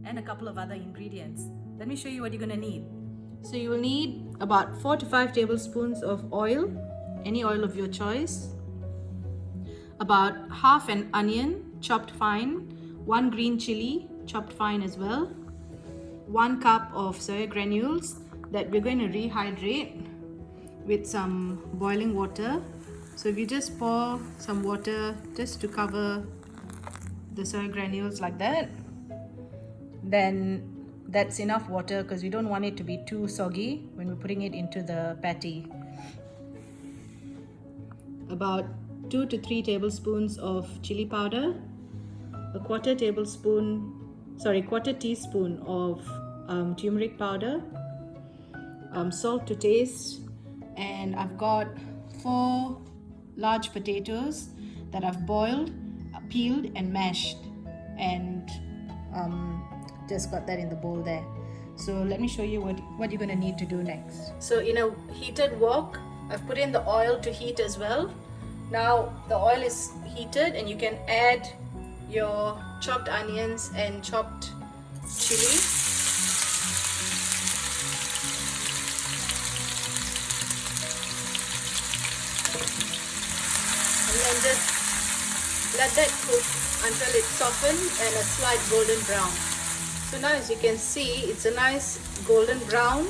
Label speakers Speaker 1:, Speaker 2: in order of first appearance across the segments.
Speaker 1: and a couple of other ingredients. Let me show you what you're gonna need. So you will need about 4 to 5 tablespoons of oil, any oil of your choice, about half an onion chopped fine, 1 green chili chopped fine as well, 1 cup of soya granules that we're going to rehydrate with some boiling water. So if you just pour some water just to cover the soya granules like that, then that's enough water because we don't want it to be too soggy when we're putting it into the patty. About 2 to 3 tablespoons of chili powder, a quarter teaspoon of turmeric powder, salt to taste, and I've got 4 large potatoes that I've boiled, peeled and mashed, and just got that in the bowl there. So let me show you what you're going to need to do next. So in a heated wok, I've put in the oil to heat as well. Now the oil is heated and you can add your chopped onions and chopped chili. And then just let that cook until it's softened and a slight golden brown. So now as you can see, it's a nice golden brown.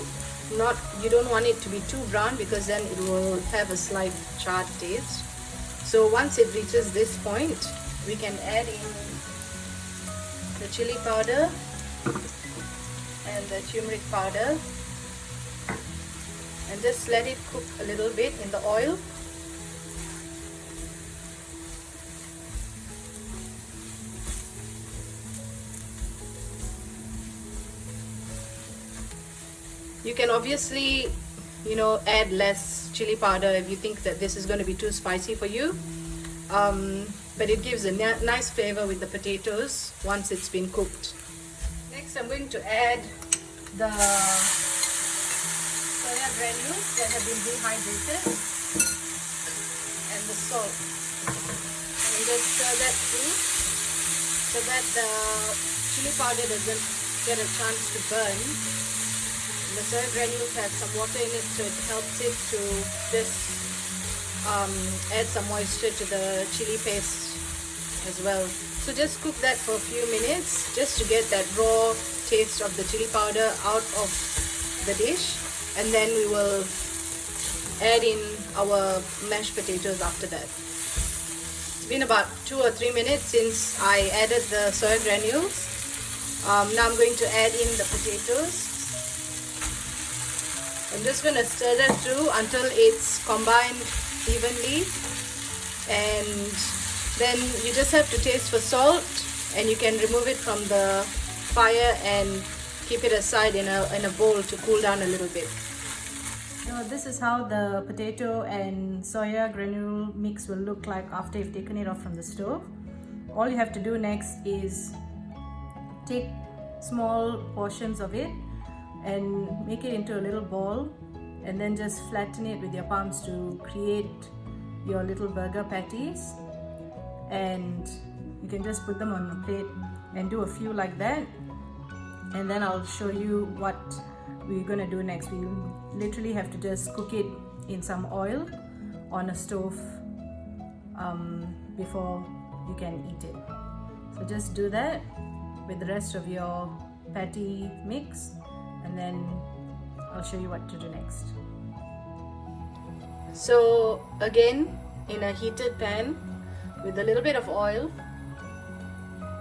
Speaker 1: You don't want it to be too brown because then it will have a slight charred taste. So once it reaches this point, we can add in the chili powder and the turmeric powder and just let it cook a little bit in the oil. You can obviously, add less chili powder if you think that this is going to be too spicy for you. But it gives a nice flavor with the potatoes once it's been cooked. Next, I'm going to add the soya granules that have been dehydrated and the salt. And just stir that through so that the chili powder doesn't get a chance to burn. The soya granules have some water in it, so it helps it to just add some moisture to the chili paste as well. So just cook that for a few minutes just to get that raw taste of the chili powder out of the dish, and then we will add in our mashed potatoes after that. It's been about 2 or 3 minutes since I added the soya granules. Now I'm going to add in the potatoes. I'm just going to stir that through until it's combined evenly, and then you just have to taste for salt, and you can remove it from the fire and keep it aside in a bowl to cool down a little bit. Now this is how the potato and soya granule mix will look like after you've taken it off from the stove. All you have to do next is take small portions of it and make it into a little ball, and then just flatten it with your palms to create your little burger patties. And you can just put them on a plate and do a few like that, and then I'll show you what we're gonna do next. We literally have to just cook it in some oil on a stove before you can eat it. So just do that with the rest of your patty mix, and then I'll show you what to do next. So again, in a heated pan with a little bit of oil,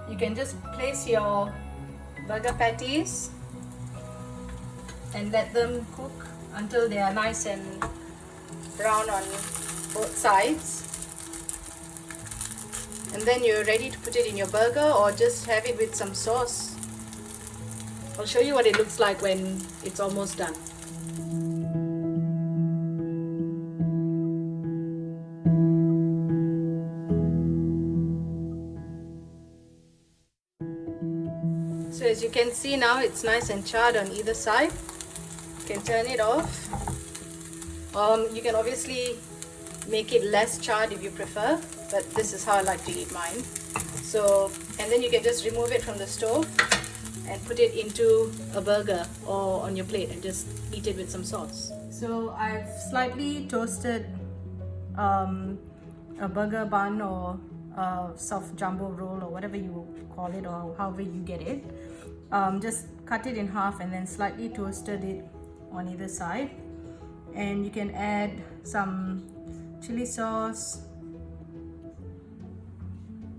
Speaker 1: you can just place your burger patties and let them cook until they are nice and brown on both sides. And then you're ready to put it in your burger or just have it with some sauce. I'll show you what it looks like when it's almost done. So as you can see now, it's nice and charred on either side. You can turn it off. You can obviously make it less charred if you prefer, but this is how I like to eat mine. So, and then you can just remove it from the stove and put it into a burger or on your plate and just eat it with some sauce. So I've slightly toasted a burger bun or a soft jumbo roll or whatever you call it, or however you get it. Just cut it in half and then slightly toasted it on either side, and you can add some chili sauce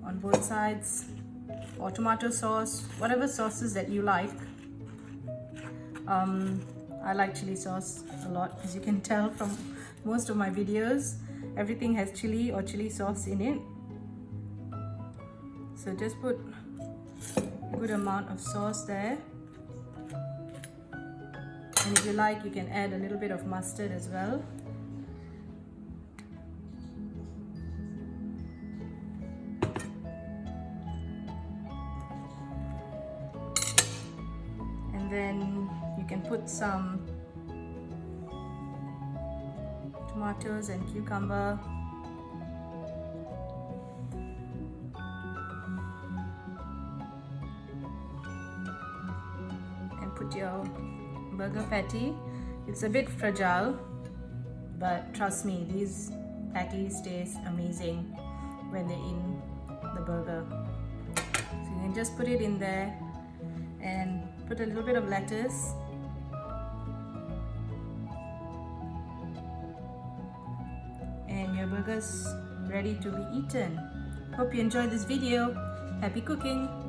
Speaker 1: on both sides, or tomato sauce, whatever sauces that you like. I like chili sauce a lot, as you can tell from most of my videos. Everything has chili or chili sauce in it. So just put a good amount of sauce there. And if you like, you can add a little bit of mustard as well. And then you can put some tomatoes and cucumber. And put your burger patty. It's a bit fragile, but trust me, these patties taste amazing when they're in the burger. So you can just put it in there and put a little bit of lettuce. And your burger's ready to be eaten. Hope you enjoyed this video. Happy cooking!